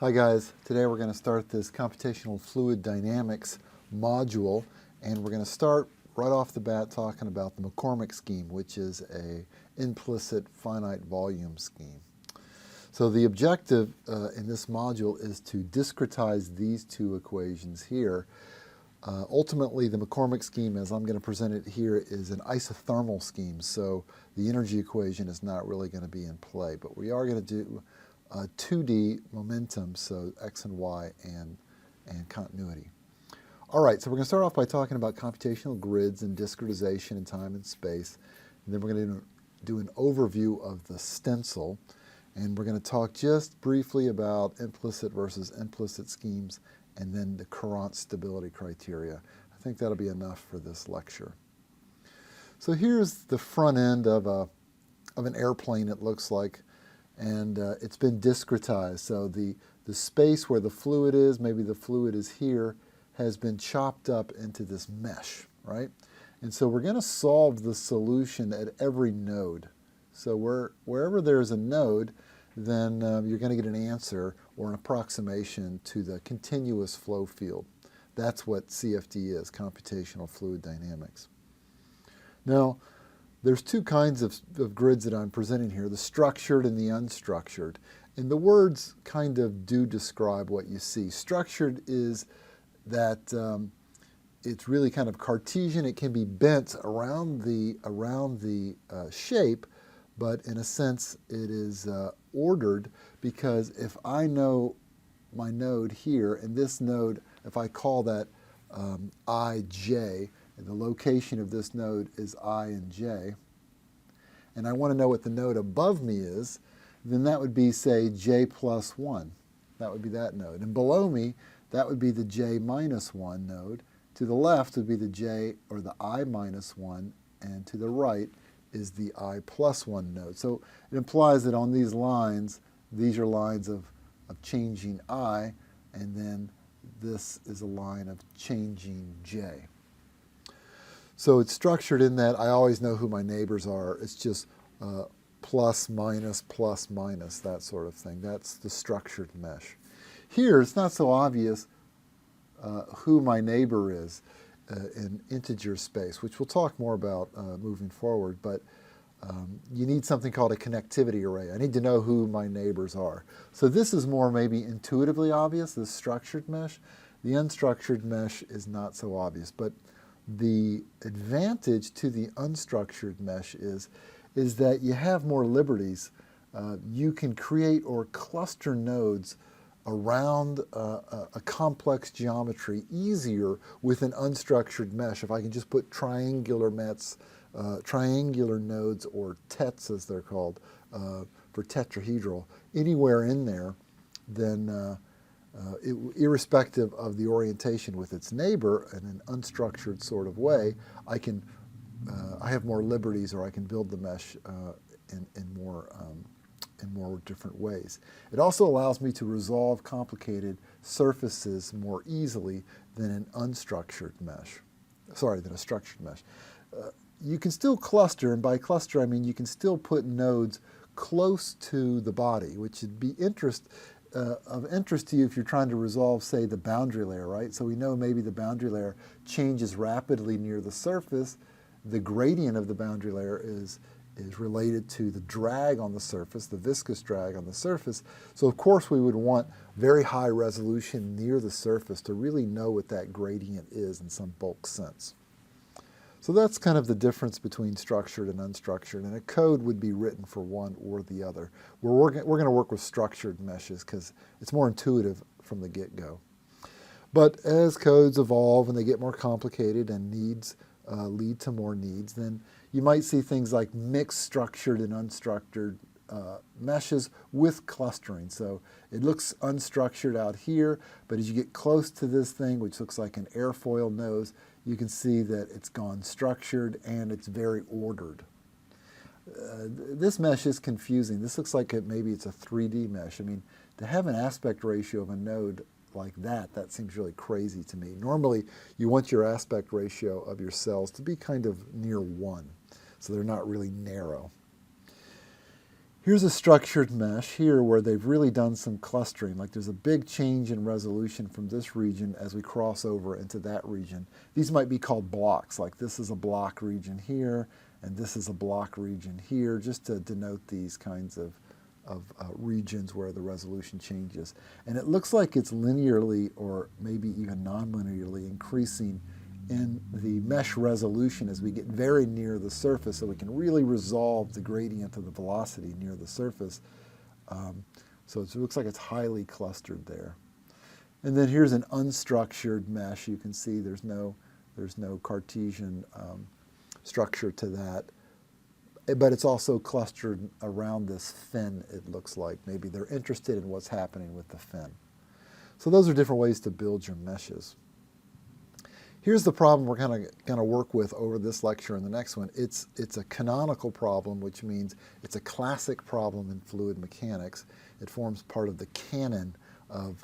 Hi guys, today we're going to start this Computational Fluid Dynamics module, and we're going to start right off the bat talking about the McCormick scheme, which is a implicit finite volume scheme. So the objective in this module is to discretize these two equations here. Ultimately, the McCormick scheme, as I'm going to present it here, is an isothermal scheme, so the energy equation is not really going to be in play, but we are going to do 2D momentum, so x and y and continuity. All right, so we're going to start off by talking about computational grids and discretization in time and space, and then we're going to do an overview of the stencil, and we're going to talk just briefly about implicit versus implicit schemes, and then the Courant stability criteria. I think that'll be enough for this lecture. So here's the front end of an airplane, it looks like, and it's been discretized. So the space where the fluid is, maybe the fluid is here, has been chopped up into this mesh, right? And so we're going to solve the solution at every node. So wherever there's a node, then you're going to get an answer or an approximation to the continuous flow field. That's what CFD is, Computational Fluid Dynamics. Now, there's two kinds of grids that I'm presenting here, the structured and the unstructured. And the words kind of do describe what you see. Structured is that it's really kind of Cartesian. It can be bent around the shape, but in a sense it is ordered, because if I know my node here, and this node, if I call that ij, and the location of this node is I and j, and I want to know what the node above me is, then that would be, say, j plus 1. That would be that node. And below me, that would be the j minus 1 node. To the left would be the j, or the I minus 1, and to the right is the I plus 1 node. So it implies that on these lines, these are lines of changing I, and then this is a line of changing j. So it's structured in that I always know who my neighbors are. It's just plus, minus, that sort of thing. That's the structured mesh. Here, it's not so obvious who my neighbor is in integer space, which we'll talk more about moving forward, but you need something called a connectivity array. I need to know who my neighbors are. So this is more maybe intuitively obvious, the structured mesh. The unstructured mesh is not so obvious, but the advantage to the unstructured mesh is that you have more liberties. You can create or cluster nodes around a complex geometry easier with an unstructured mesh. If I can just put triangular nodes, or tets as they're called, for tetrahedral, anywhere in there, then irrespective of the orientation with its neighbor in an unstructured sort of way, I have more liberties, or I can build the mesh in more different ways. It also allows me to resolve complicated surfaces more easily than an unstructured mesh. Than a structured mesh. You can still cluster, and by cluster I mean you can still put nodes close to the body, which would be of interest to you if you're trying to resolve, say, the boundary layer, right? So we know maybe the boundary layer changes rapidly near the surface. The gradient of the boundary layer is related to the drag on the surface, the viscous drag on the surface. So of course we would want very high resolution near the surface to really know what that gradient is in some bulk sense. So that's kind of the difference between structured and unstructured, and a code would be written for one or the other. We're going to work with structured meshes because it's more intuitive from the get-go. But as codes evolve and they get more complicated and needs lead to more needs, then you might see things like mixed structured and unstructured meshes with clustering. So it looks unstructured out here, but as you get close to this thing, which looks like an airfoil nose, you can see that it's gone structured and it's very ordered. This mesh is confusing. This looks like maybe it's a 3D mesh. I mean, to have an aspect ratio of a node like that seems really crazy to me. Normally, you want your aspect ratio of your cells to be kind of near 1, so they're not really narrow. Here's a structured mesh here where they've really done some clustering. Like there's a big change in resolution from this region as we cross over into that region. These might be called blocks, like this is a block region here, and this is a block region here, just to denote these kinds of regions where the resolution changes. And it looks like it's linearly or maybe even non-linearly increasing in the mesh resolution as we get very near the surface, so we can really resolve the gradient of the velocity near the surface. So it looks like it's highly clustered there. And then here's an unstructured mesh. You can see there's no Cartesian structure to that. But it's also clustered around this fin, it looks like. Maybe they're interested in what's happening with the fin. So those are different ways to build your meshes. Here's the problem we're going to work with over this lecture and the next one. It's a canonical problem, which means it's a classic problem in fluid mechanics. It forms part of the canon of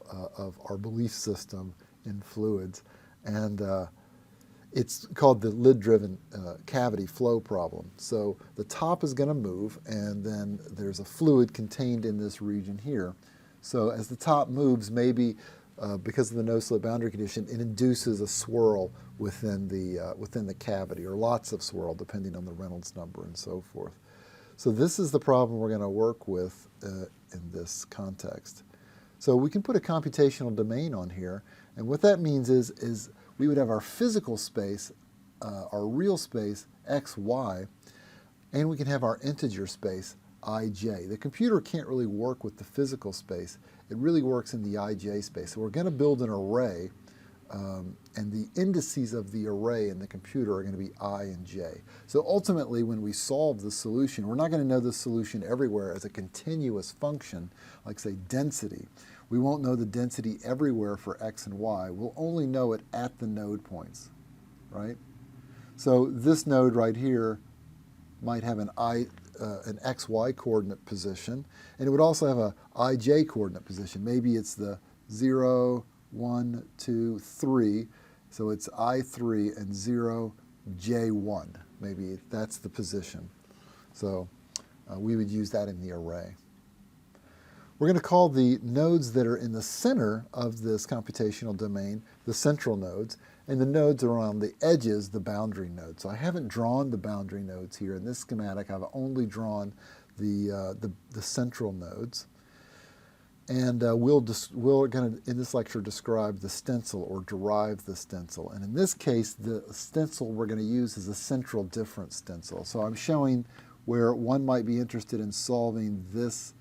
our belief system in fluids. And it's called the lid-driven cavity flow problem. So the top is going to move, and then there's a fluid contained in this region here. So as the top moves, maybe because of the no-slip boundary condition, it induces a swirl within the cavity, or lots of swirl, depending on the Reynolds number and so forth. So this is the problem we're going to work with in this context. So we can put a computational domain on here, and what that means is we would have our physical space, our real space, x, y, and we can have our integer space, ij. The computer can't really work with the physical space. It really works in the ij space. So we're going to build an array, and the indices of the array in the computer are going to be I and j. So ultimately, when we solve the solution, we're not going to know the solution everywhere as a continuous function, like say density. We won't know the density everywhere for x and y. We'll only know it at the node points, right? So this node right here might have an xy coordinate position, and it would also have a ij coordinate position. Maybe it's the 0, 1, 2, 3, so it's I3 and 0, j1. Maybe that's the position. So we would use that in the array. We're going to call the nodes that are in the center of this computational domain the central nodes, and the nodes around the edges the boundary nodes. So I haven't drawn the boundary nodes here. In this schematic, I've only drawn the central nodes. And we're going to, in this lecture, describe the stencil or derive the stencil. And in this case, the stencil we're going to use is a central difference stencil. So I'm showing where one might be interested in solving this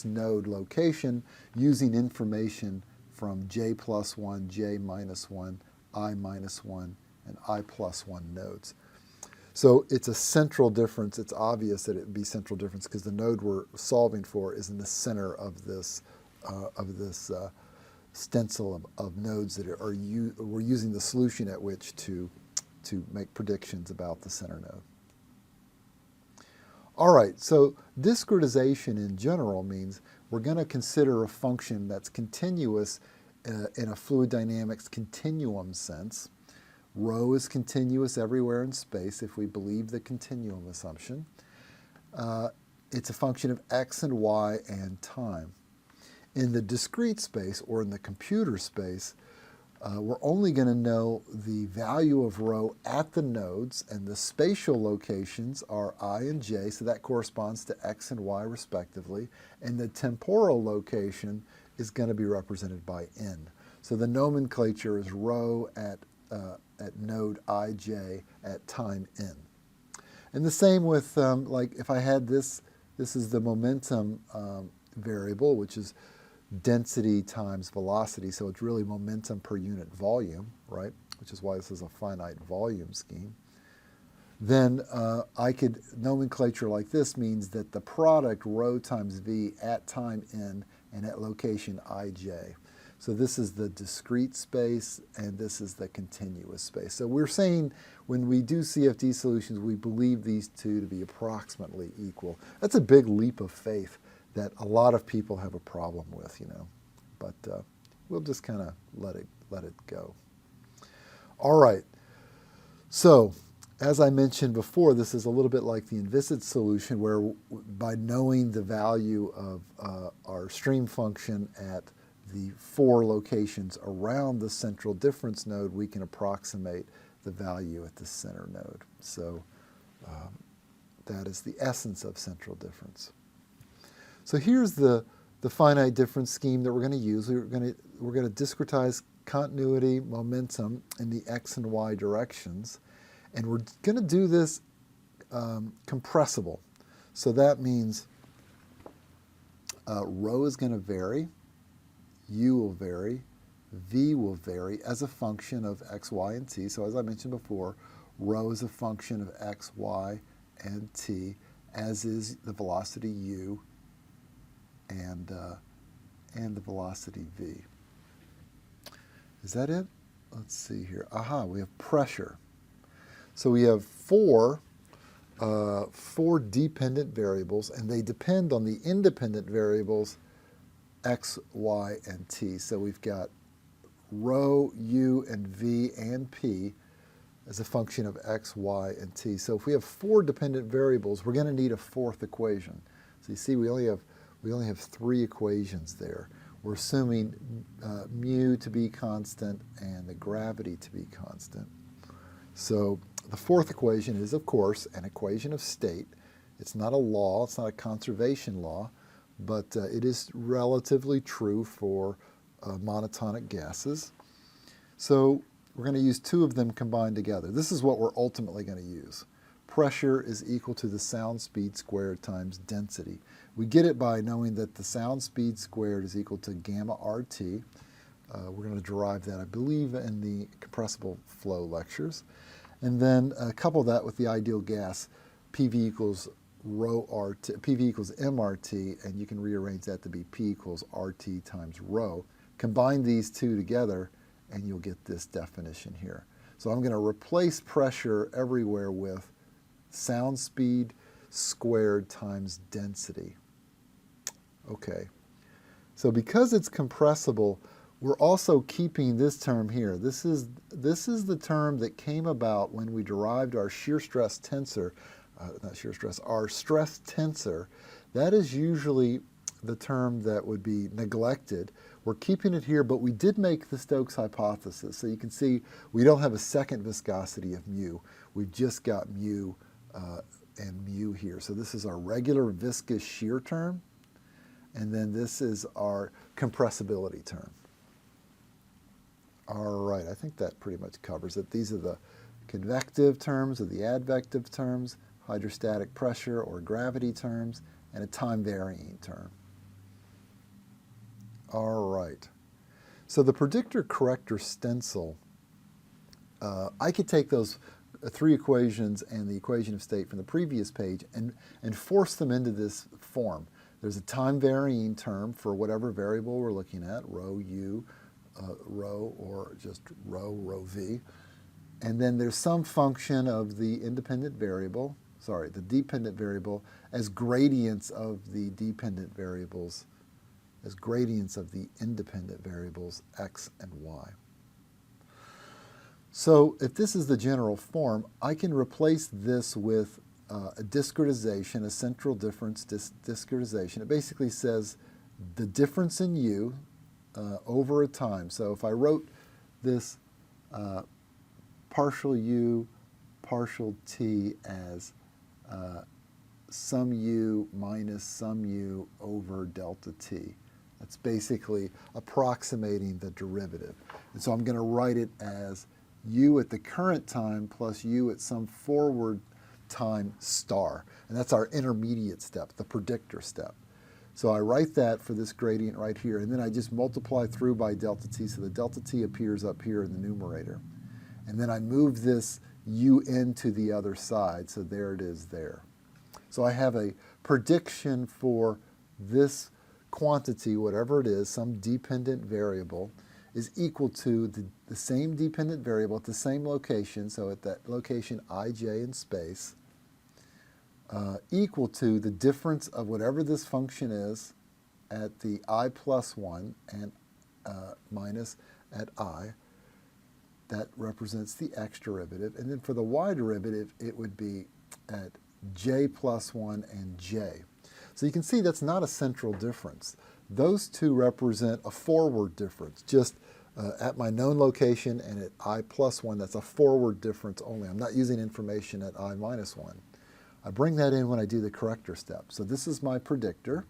node location using information from j plus 1, j minus 1, I minus 1, and I plus 1 nodes. So it's a central difference. It's obvious that it would be central difference because the node we're solving for is in the center of this stencil of nodes that we're using the solution at which to make predictions about the center node. All right, so discretization in general means we're going to consider a function that's continuous in a fluid dynamics continuum sense. Rho is continuous everywhere in space if we believe the continuum assumption. It's a function of x and y and time. In the discrete space, or in the computer space, we're only going to know the value of rho at the nodes, and the spatial locations are I and j, so that corresponds to x and y respectively, and the temporal location is going to be represented by n. So the nomenclature is rho at node ij at time n. And the same with, like if I had this is the momentum variable, which is density times velocity, so it's really momentum per unit volume, right? Which is why this is a finite volume scheme. Then I could, nomenclature like this means that the product rho times v at time n and at location ij. So this is the discrete space, and this is the continuous space. So we're saying when we do CFD solutions, we believe these two to be approximately equal. That's a big leap of faith that a lot of people have a problem with, but we'll just kind of let it go. All right. So As I mentioned before, this is a little bit like the Viscid solution, where by knowing the value of our stream function at the 4 locations around the central difference node, we can approximate the value at the center node. So that is the essence of central difference. So here's the finite difference scheme that we're going to use. We're going to discretize continuity, momentum in the x and y directions. And we're going to do this compressible. So that means rho is going to vary, u will vary, v will vary as a function of x, y, and t. So as I mentioned before, rho is a function of x, y, and t, as is the velocity u and the velocity v. Is that it? Let's see here. Aha, we have pressure. So we have four dependent variables, and they depend on the independent variables x, y, and t. So we've got rho, u, and v, and p as a function of x, y, and t. So if we have 4 dependent variables, we're going to need a 4th equation. So you see we only have 3 equations there. We're assuming mu to be constant and the gravity to be constant. So the 4th equation is, of course, an equation of state. It's not a law, it's not a conservation law, but it is relatively true for monotonic gases. So we're going to use 2 of them combined together. This is what we're ultimately going to use. Pressure is equal to the sound speed squared times density. We get it by knowing that the sound speed squared is equal to gamma RT. We're going to derive that, I believe, in the compressible flow lectures. And then couple that with the ideal gas, PV equals rho RT, PV equals MRT, and you can rearrange that to be P equals RT times rho. Combine these 2 together, and you'll get this definition here. So I'm going to replace pressure everywhere with sound speed squared times density. Okay. So because it's compressible, we're also keeping this term here. This is the term that came about when we derived our shear stress tensor, our stress tensor. That is usually the term that would be neglected. We're keeping it here, but we did make the Stokes hypothesis. So you can see we don't have a second viscosity of mu. We've just got mu and mu here. So this is our regular viscous shear term, and then this is our compressibility term. All right, I think that pretty much covers it. These are the convective terms or the advective terms, hydrostatic pressure or gravity terms, and a time-varying term. All right. So the Predictor-Corrector Stencil, I could take those 3 equations and the equation of state from the previous page and force them into this form. There's a time-varying term for whatever variable we're looking at, rho u, rho, or just rho v. And then there's some function of the independent variable, the dependent variable, as gradients of the dependent variables, as gradients of the independent variables x and y. So if this is the general form, I can replace this with a discretization, a central difference discretization. It basically says the difference in u over a time. So if I wrote this partial u, partial t as some u minus some u over delta t. That's basically approximating the derivative. And so I'm going to write it as u at the current time plus u at some forward time star. And that's our intermediate step, the predictor step. So I write that for this gradient right here, and then I just multiply through by delta t, so the delta t appears up here in the numerator. And then I move this un to the other side, so there it is there. So I have a prediction for this quantity, whatever it is, some dependent variable, is equal to the same dependent variable at the same location, so at that location ij in space, equal to the difference of whatever this function is at the I plus 1 and minus at I. that represents the x derivative. And then for the y derivative, it would be at j plus 1 and j. So you can see that's not a central difference. Those two represent a forward difference, just at my known location and at I plus 1, that's a forward difference only. I'm not using information at I minus 1. I bring that in when I do the corrector step. So this is my predictor,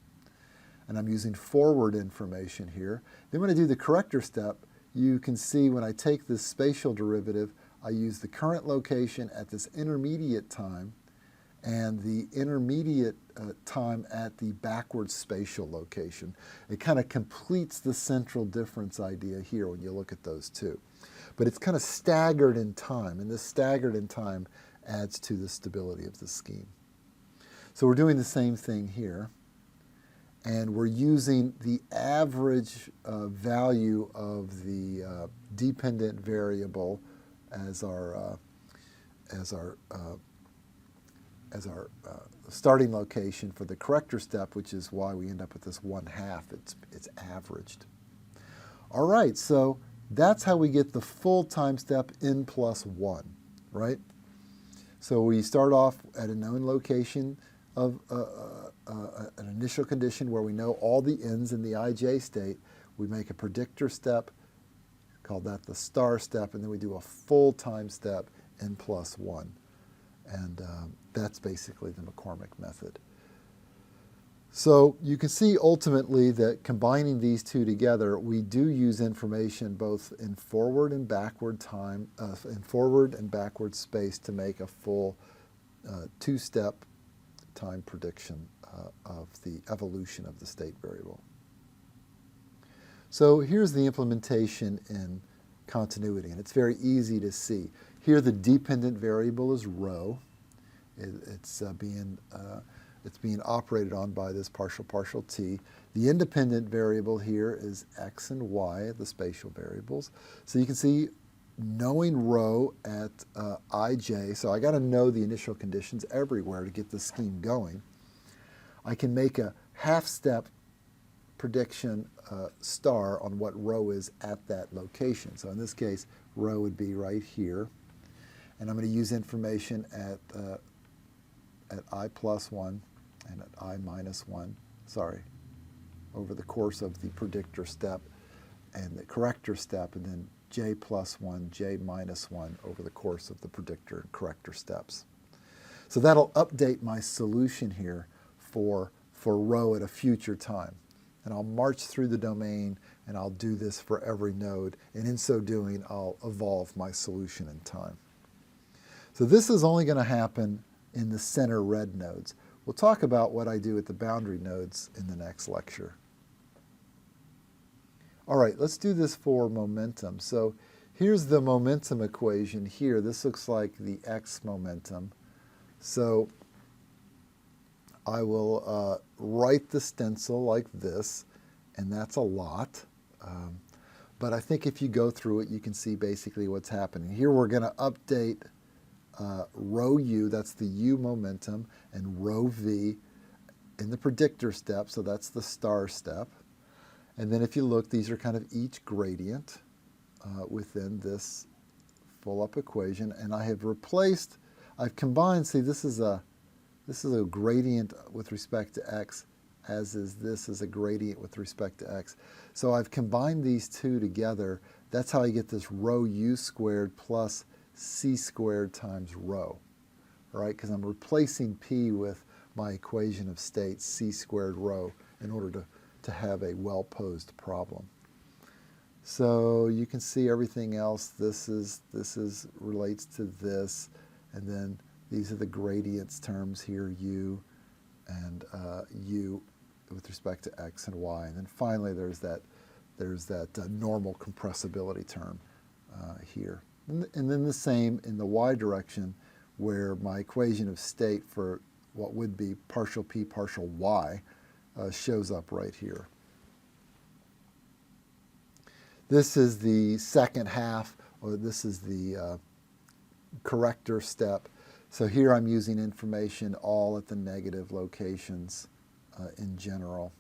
and I'm using forward information here. Then when I do the corrector step, you can see when I take this spatial derivative, I use the current location at this intermediate time and the intermediate time at the backward spatial location. It kind of completes the central difference idea here when you look at those two. But it's kind of staggered in time, and this staggered in time adds to the stability of the scheme. So we're doing the same thing here, and we're using the average value of the dependent variable as our starting location for the corrector step, which is why we end up with this 1/2. It's averaged. All right, so that's how we get the full time step n plus 1, right? So we start off at a known location of an initial condition where we know all the n's in the ij state. We make a predictor step, call that the star step, and then we do a full time step n plus 1. And that's basically the McCormick method. So you can see ultimately that combining these two together, we do use information both in forward and backward time, in forward and backward space to make a full two-step time prediction of the evolution of the state variable. So here's the implementation in continuity, and it's very easy to see. Here the dependent variable is rho. It's being operated on by this partial t. The independent variable here is x and y, the spatial variables. So you can see, knowing rho at ij, so I got to know the initial conditions everywhere to get the scheme going. I can make a half-step prediction star on what rho is at that location. So in this case, rho would be right here. And I'm going to use information at I plus 1 and at I minus 1, over the course of the predictor step and the corrector step, and then j plus 1, j minus 1 over the course of the predictor and corrector steps. So that'll update my solution here for rho at a future time. And I'll march through the domain, and I'll do this for every node, and in so doing, I'll evolve my solution in time. So this is only going to happen in the center red nodes. We'll talk about what I do at the boundary nodes in the next lecture. All right, let's do this for momentum. So here's the momentum equation here. This looks like the x momentum. So I will write the stencil like this, and that's a lot. But I think if you go through it, you can see basically what's happening. Here we're going to update rho u, that's the u momentum, and rho v in the predictor step, so that's the star step. And then if you look, these are kind of each gradient within this full-up equation, and I have replaced, I've combined, see this is a gradient with respect to x, as is this is a gradient with respect to x. So I've combined these two together. That's how you get this rho u squared plus c squared times rho, right? Because I'm replacing p with my equation of state, c squared rho, in order to have a well-posed problem. So you can see everything else. This relates to this, and then these are the gradients terms here, u and u with respect to x and y. And then finally, there's that normal compressibility term here. And then the same in the y direction, where my equation of state for what would be partial p partial y shows up right here. This is the second half, or this is the corrector step. So here I'm using information all at the negative locations in general.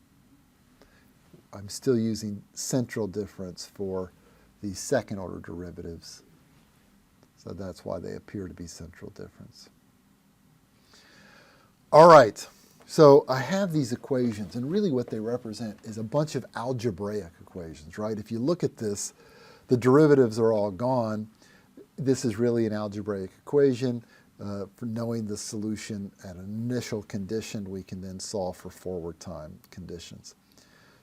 I'm still using central difference for the second order derivatives So that's why they appear to be central difference. All right, so I have these equations, and really what they represent is a bunch of algebraic equations, right? If you look at this, the derivatives are all gone. This is really an algebraic equation. For knowing the solution at an initial condition, we can then solve for forward time conditions.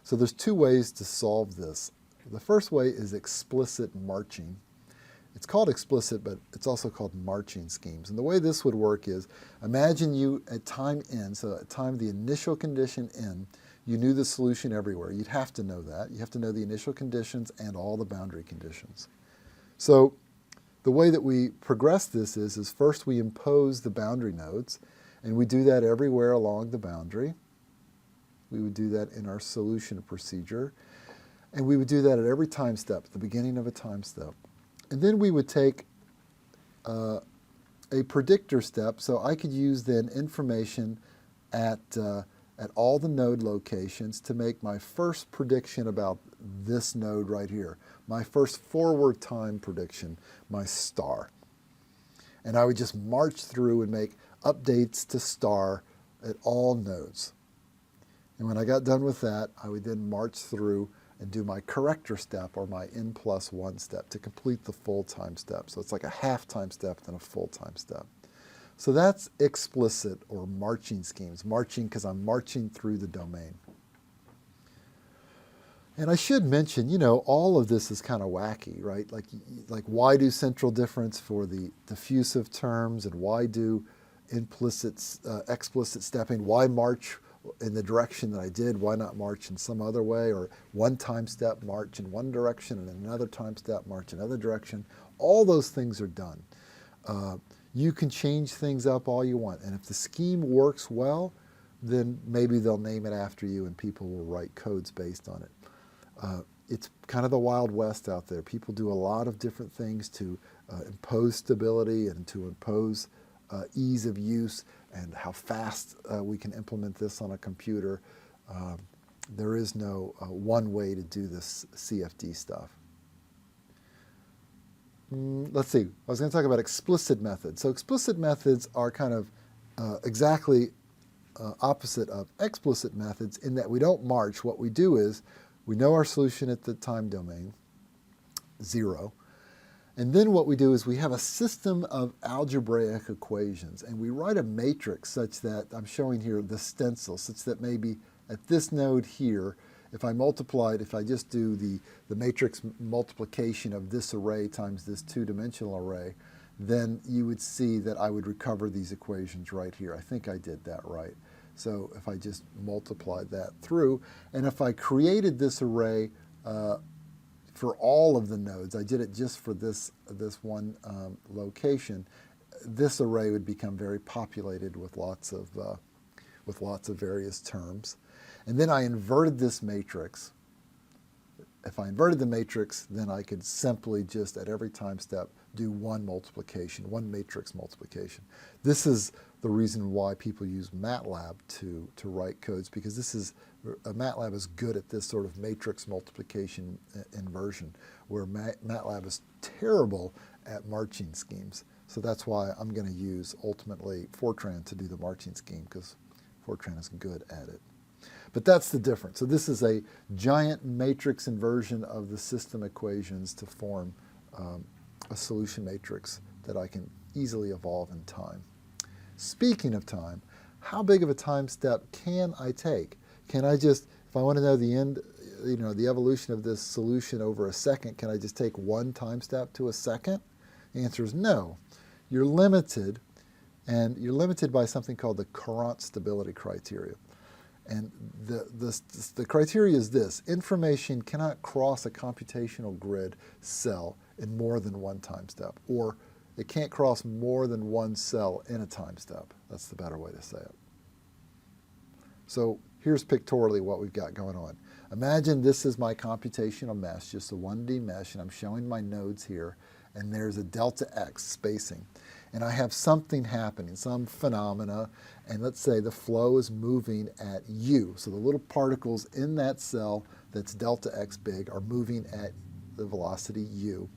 So there's two ways to solve this. The first way is explicit marching. It's called explicit, but it's also called marching schemes. And the way this would work is, imagine you at time n, so at time the initial condition n, you knew the solution everywhere. You'd have to know that. You have to know the initial conditions and all the boundary conditions. So the way that we progress this is first we impose the boundary nodes, and we do that everywhere along the boundary. We would do that in our solution procedure. And we would do that at every time step, at the beginning of a time step. And then we would take a predictor step, so I could use then information at all the node locations to make my first prediction about this node right here, my first forward time prediction, my star. And I would just march through and make updates to star at all nodes. And when I got done with that, I would then march through and do my corrector step, or my n+1 step, to complete the full time step. So it's like a half time step, then a full time step. So that's explicit, or marching schemes. Marching because I'm marching through the domain. And I should mention, you know, all of this is kind of wacky, right? Like why do central difference for the diffusive terms, and why do implicit, explicit stepping? Why march in the direction that I did? Why not march in some other way? Or one time step march in one direction and another time step march in another direction. All those things are done. You can change things up all you want, and if the scheme works well, then maybe they'll name it after you and people will write codes based on it. It's kind of the Wild West out there. People do a lot of different things to impose stability and to impose ease of use and how fast we can implement this on a computer. There is no one way to do this CFD stuff. Let's see, I was going to talk about explicit methods. So explicit methods are kind of exactly opposite of explicit methods in that we don't march. What we do is we know our solution at the time domain, 0. And then what we do is we have a system of algebraic equations, and we write a matrix such that, I'm showing here the stencil, such that maybe at this node here, if I just do the matrix multiplication of this array times this two-dimensional array, then you would see that I would recover these equations right here. I think I did that right. So if I just multiplied that through, and if I created this array for all of the nodes, I did it just for this one location, this array would become very populated with lots of various terms. And then I inverted this matrix. If I inverted the matrix, then I could simply just at every time step do one multiplication, one matrix multiplication. This is the reason why people use Matlab to write codes, because Matlab is good at this sort of matrix multiplication inversion, where Matlab is terrible at marching schemes. So that's why I'm going to use ultimately Fortran to do the marching scheme, because Fortran is good at it. But that's the difference. So this is a giant matrix inversion of the system equations to form a solution matrix that I can easily evolve in time. Speaking of time, how big of a time step can I take? Can I just, if I want to know the end, the evolution of this solution over a second, can I just take one time step to a second? The answer is no. You're limited, and you're limited by something called the Courant stability criteria. And the criteria is this: information cannot cross a computational grid cell in more than one time step, or it can't cross more than one cell in a time step. That's the better way to say it. So here's pictorially what we've got going on. Imagine this is my computational mesh, just a 1D mesh, and I'm showing my nodes here, and there's a delta x spacing. And I have something happening, some phenomena, and let's say the flow is moving at u. So the little particles in that cell that's delta x big are moving at the velocity u.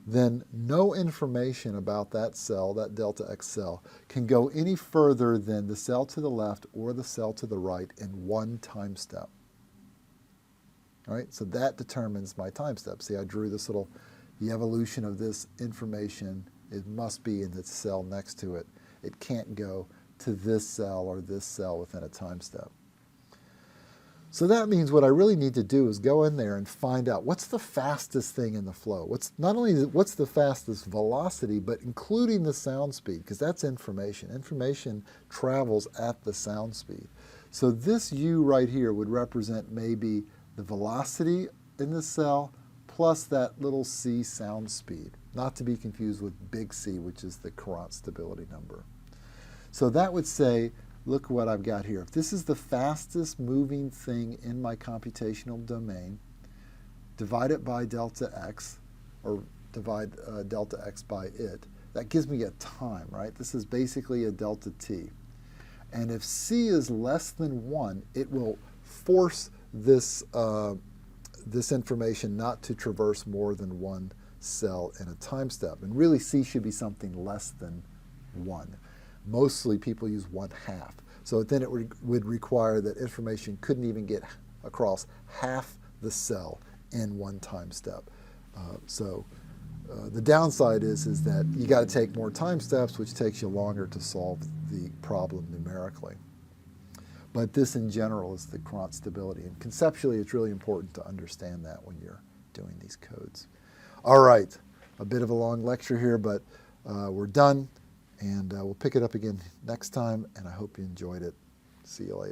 then no information about that cell, that delta X cell, can go any further than the cell to the left or the cell to the right in one time step. All right, so that determines my time step. See, I drew this little, the evolution of this information, it must be in the cell next to it. It can't go to this cell or this cell within a time step. So that means what I really need to do is go in there and find out what's the fastest thing in the flow. Not only what's the fastest velocity, but including the sound speed, because that's information. Information travels at the sound speed. So this U right here would represent maybe the velocity in the cell plus that little c sound speed, not to be confused with big C, which is the Courant stability number. So that would say, look what I've got here. If this is the fastest moving thing in my computational domain, divide it by delta x, or divide delta x by it, that gives me a time, right? This is basically a delta t. And if c is less than 1, it will force this, this information not to traverse more than one cell in a time step. And really, c should be something less than 1. Mostly people use 1/2. So then it would require that information couldn't even get across half the cell in one time step. The downside is that you got to take more time steps, which takes you longer to solve the problem numerically. But this in general is the Courant stability. And conceptually, it's really important to understand that when you're doing these codes. All right, a bit of a long lecture here, but we're done. And we'll pick it up again next time, and I hope you enjoyed it. See you later.